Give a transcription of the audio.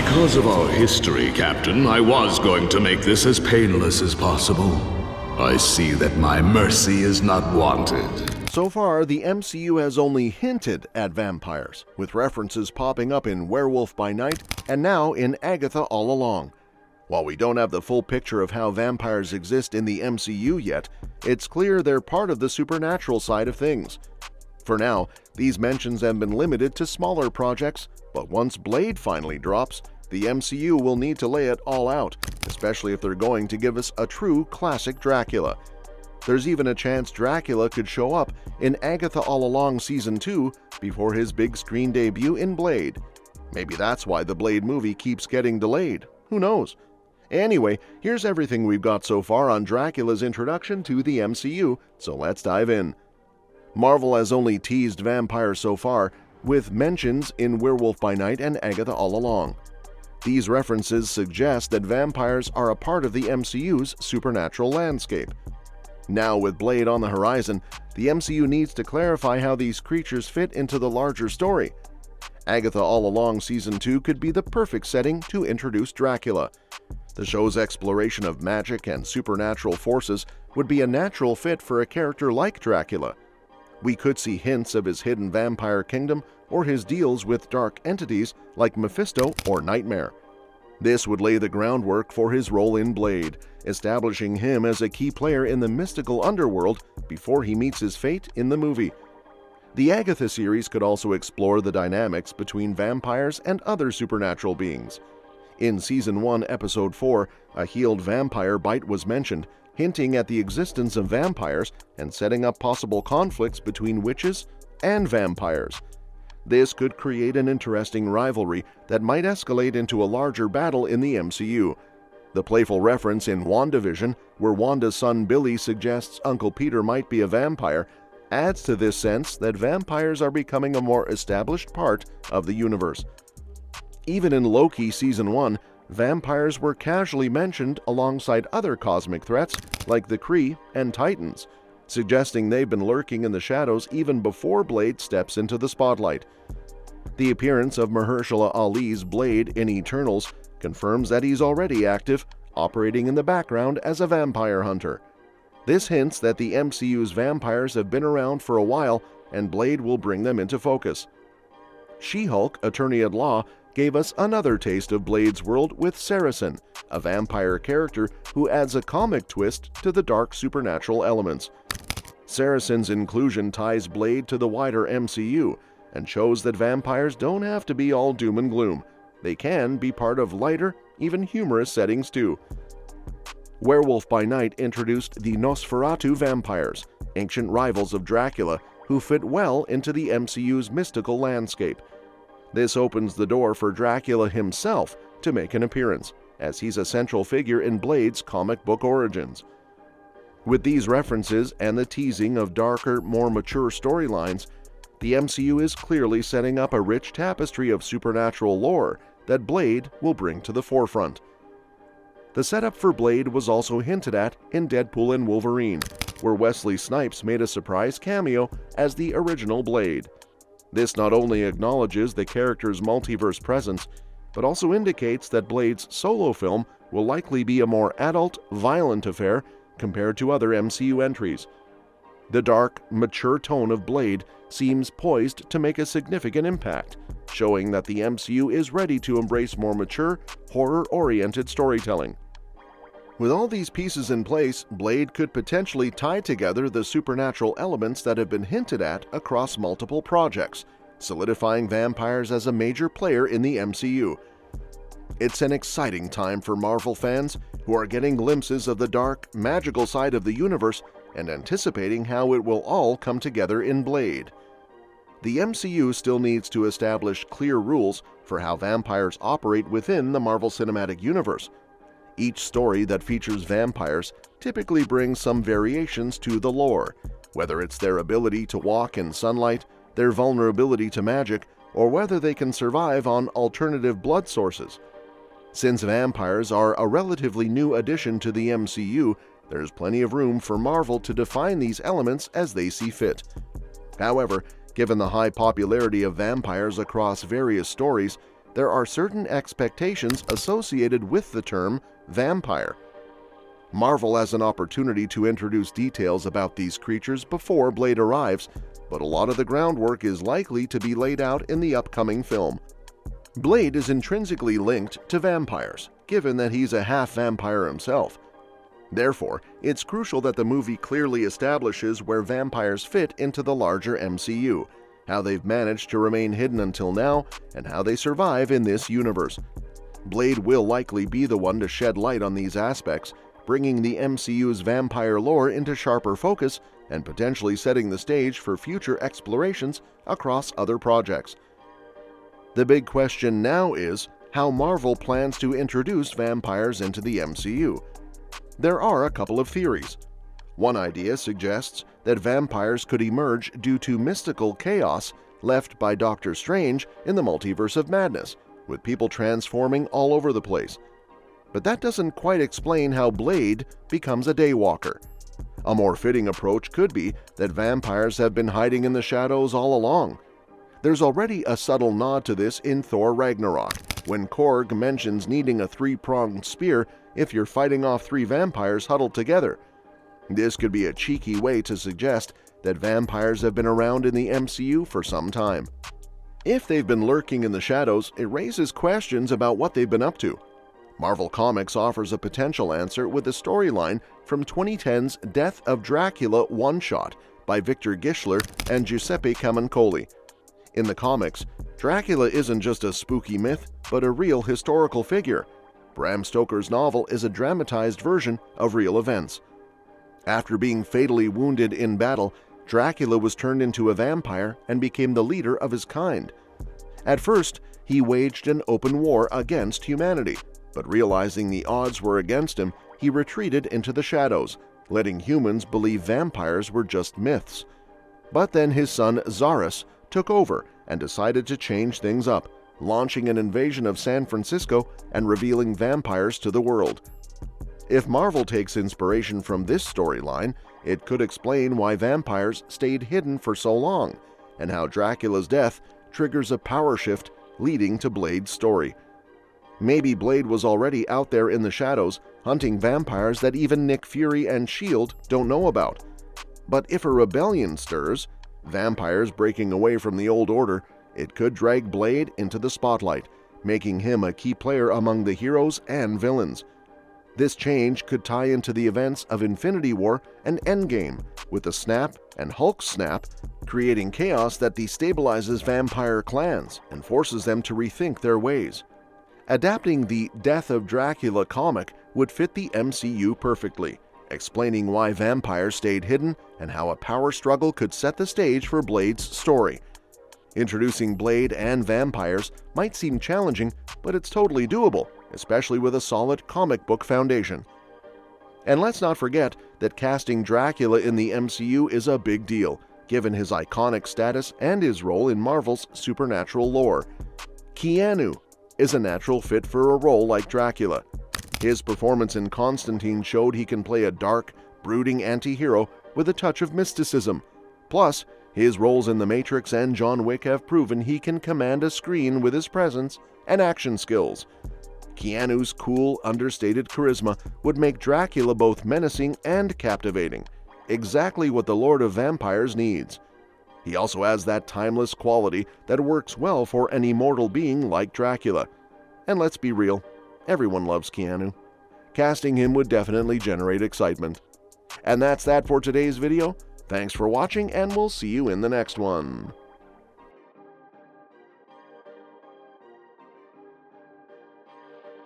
Because of our history, Captain, I was going to make this as painless as possible. I see that my mercy is not wanted. So far, the MCU has only hinted at vampires, with references popping up in Werewolf by Night and now in Agatha All Along. While we don't have the full picture of how vampires exist in the MCU yet, it's clear they're part of the supernatural side of things. For now, these mentions have been limited to smaller projects, but once Blade finally drops, the MCU will need to lay it all out, especially if they're going to give us a true classic Dracula. There's even a chance Dracula could show up in Agatha All Along Season 2 before his big screen debut in Blade. Maybe that's why the Blade movie keeps getting delayed. Who knows? Anyway, here's everything we've got so far on Dracula's introduction to the MCU, so let's dive in. Marvel has only teased vampires so far, with mentions in Werewolf by Night and Agatha All Along. These references suggest that vampires are a part of the MCU's supernatural landscape. Now, with Blade on the horizon, the MCU needs to clarify how these creatures fit into the larger story. Agatha All Along Season 2 could be the perfect setting to introduce Dracula. The show's exploration of magic and supernatural forces would be a natural fit for a character like Dracula. We could see hints of his hidden vampire kingdom or his deals with dark entities like Mephisto or Nightmare. This would lay the groundwork for his role in Blade, establishing him as a key player in the mystical underworld before he meets his fate in the movie. The Agatha series could also explore the dynamics between vampires and other supernatural beings. In Season 1, Episode 4, a healed vampire bite was mentioned, hinting at the existence of vampires and setting up possible conflicts between witches and vampires. This could create an interesting rivalry that might escalate into a larger battle in the MCU. The playful reference in WandaVision, where Wanda's son Billy suggests Uncle Peter might be a vampire, adds to this sense that vampires are becoming a more established part of the universe. Even in Loki Season 1, vampires were casually mentioned alongside other cosmic threats like the Kree and Titans, suggesting they've been lurking in the shadows even before Blade steps into the spotlight. The appearance of Mahershala Ali's Blade in Eternals confirms that he's already active, operating in the background as a vampire hunter. This hints that the MCU's vampires have been around for a while and Blade will bring them into focus. She-Hulk, Attorney at Law, gave us another taste of Blade's world with Saracen, a vampire character who adds a comic twist to the dark supernatural elements. Saracen's inclusion ties Blade to the wider MCU and shows that vampires don't have to be all doom and gloom. They can be part of lighter, even humorous settings too. Werewolf by Night introduced the Nosferatu vampires, ancient rivals of Dracula, who fit well into the MCU's mystical landscape. This opens the door for Dracula himself to make an appearance, as he's a central figure in Blade's comic book origins. With these references and the teasing of darker, more mature storylines, the MCU is clearly setting up a rich tapestry of supernatural lore that Blade will bring to the forefront. The setup for Blade was also hinted at in Deadpool and Wolverine, where Wesley Snipes made a surprise cameo as the original Blade. This not only acknowledges the character's multiverse presence, but also indicates that Blade's solo film will likely be a more adult, violent affair compared to other MCU entries. The dark, mature tone of Blade seems poised to make a significant impact, showing that the MCU is ready to embrace more mature, horror-oriented storytelling. With all these pieces in place, Blade could potentially tie together the supernatural elements that have been hinted at across multiple projects, solidifying vampires as a major player in the MCU. It's an exciting time for Marvel fans who are getting glimpses of the dark, magical side of the universe and anticipating how it will all come together in Blade. The MCU still needs to establish clear rules for how vampires operate within the Marvel Cinematic Universe. Each story that features vampires typically brings some variations to the lore, whether it's their ability to walk in sunlight, their vulnerability to magic, or whether they can survive on alternative blood sources. Since vampires are a relatively new addition to the MCU, there's plenty of room for Marvel to define these elements as they see fit. However, given the high popularity of vampires across various stories, there are certain expectations associated with the term vampire. Marvel has an opportunity to introduce details about these creatures before Blade arrives, but a lot of the groundwork is likely to be laid out in the upcoming film. Blade is intrinsically linked to vampires, given that he's a half-vampire himself. Therefore, it's crucial that the movie clearly establishes where vampires fit into the larger MCU, how they've managed to remain hidden until now, and how they survive in this universe. Blade will likely be the one to shed light on these aspects, bringing the MCU's vampire lore into sharper focus and potentially setting the stage for future explorations across other projects. The big question now is how Marvel plans to introduce vampires into the MCU. There are a couple of theories. One idea suggests that vampires could emerge due to mystical chaos left by Doctor Strange in the Multiverse of Madness, with people transforming all over the place. But that doesn't quite explain how Blade becomes a daywalker. A more fitting approach could be that vampires have been hiding in the shadows all along. There's already a subtle nod to this in Thor Ragnarok, when Korg mentions needing a three-pronged spear if you're fighting off three vampires huddled together. This could be a cheeky way to suggest that vampires have been around in the MCU for some time. If they've been lurking in the shadows, it raises questions about what they've been up to. Marvel Comics offers a potential answer with a storyline from 2010's Death of Dracula one-shot by Victor Gischler and Giuseppe Camuncoli. In the comics, Dracula isn't just a spooky myth, but a real historical figure. Bram Stoker's novel is a dramatized version of real events. After being fatally wounded in battle, Dracula was turned into a vampire and became the leader of his kind. At first, he waged an open war against humanity, but realizing the odds were against him, he retreated into the shadows, letting humans believe vampires were just myths. But then his son Zarus took over and decided to change things up, launching an invasion of San Francisco and revealing vampires to the world. If Marvel takes inspiration from this storyline, it could explain why vampires stayed hidden for so long, and how Dracula's death triggers a power shift leading to Blade's story. Maybe Blade was already out there in the shadows, hunting vampires that even Nick Fury and S.H.I.E.L.D. don't know about. But if a rebellion stirs, vampires breaking away from the old order, it could drag Blade into the spotlight, making him a key player among the heroes and villains. This change could tie into the events of Infinity War and Endgame, with the Snap and Hulk Snap, creating chaos that destabilizes vampire clans and forces them to rethink their ways. Adapting the Death of Dracula comic would fit the MCU perfectly, explaining why vampires stayed hidden and how a power struggle could set the stage for Blade's story. Introducing Blade and vampires might seem challenging, but it's totally doable, especially with a solid comic book foundation. And let's not forget that casting Dracula in the MCU is a big deal, given his iconic status and his role in Marvel's supernatural lore. Keanu is a natural fit for a role like Dracula. His performance in Constantine showed he can play a dark, brooding anti-hero with a touch of mysticism. Plus, his roles in The Matrix and John Wick have proven he can command a screen with his presence and action skills. Keanu's cool, understated charisma would make Dracula both menacing and captivating, exactly what the Lord of Vampires needs. He also has that timeless quality that works well for an immortal being like Dracula. And let's be real, everyone loves Keanu. Casting him would definitely generate excitement. And that's that for today's video. Thanks for watching, and we'll see you in the next one.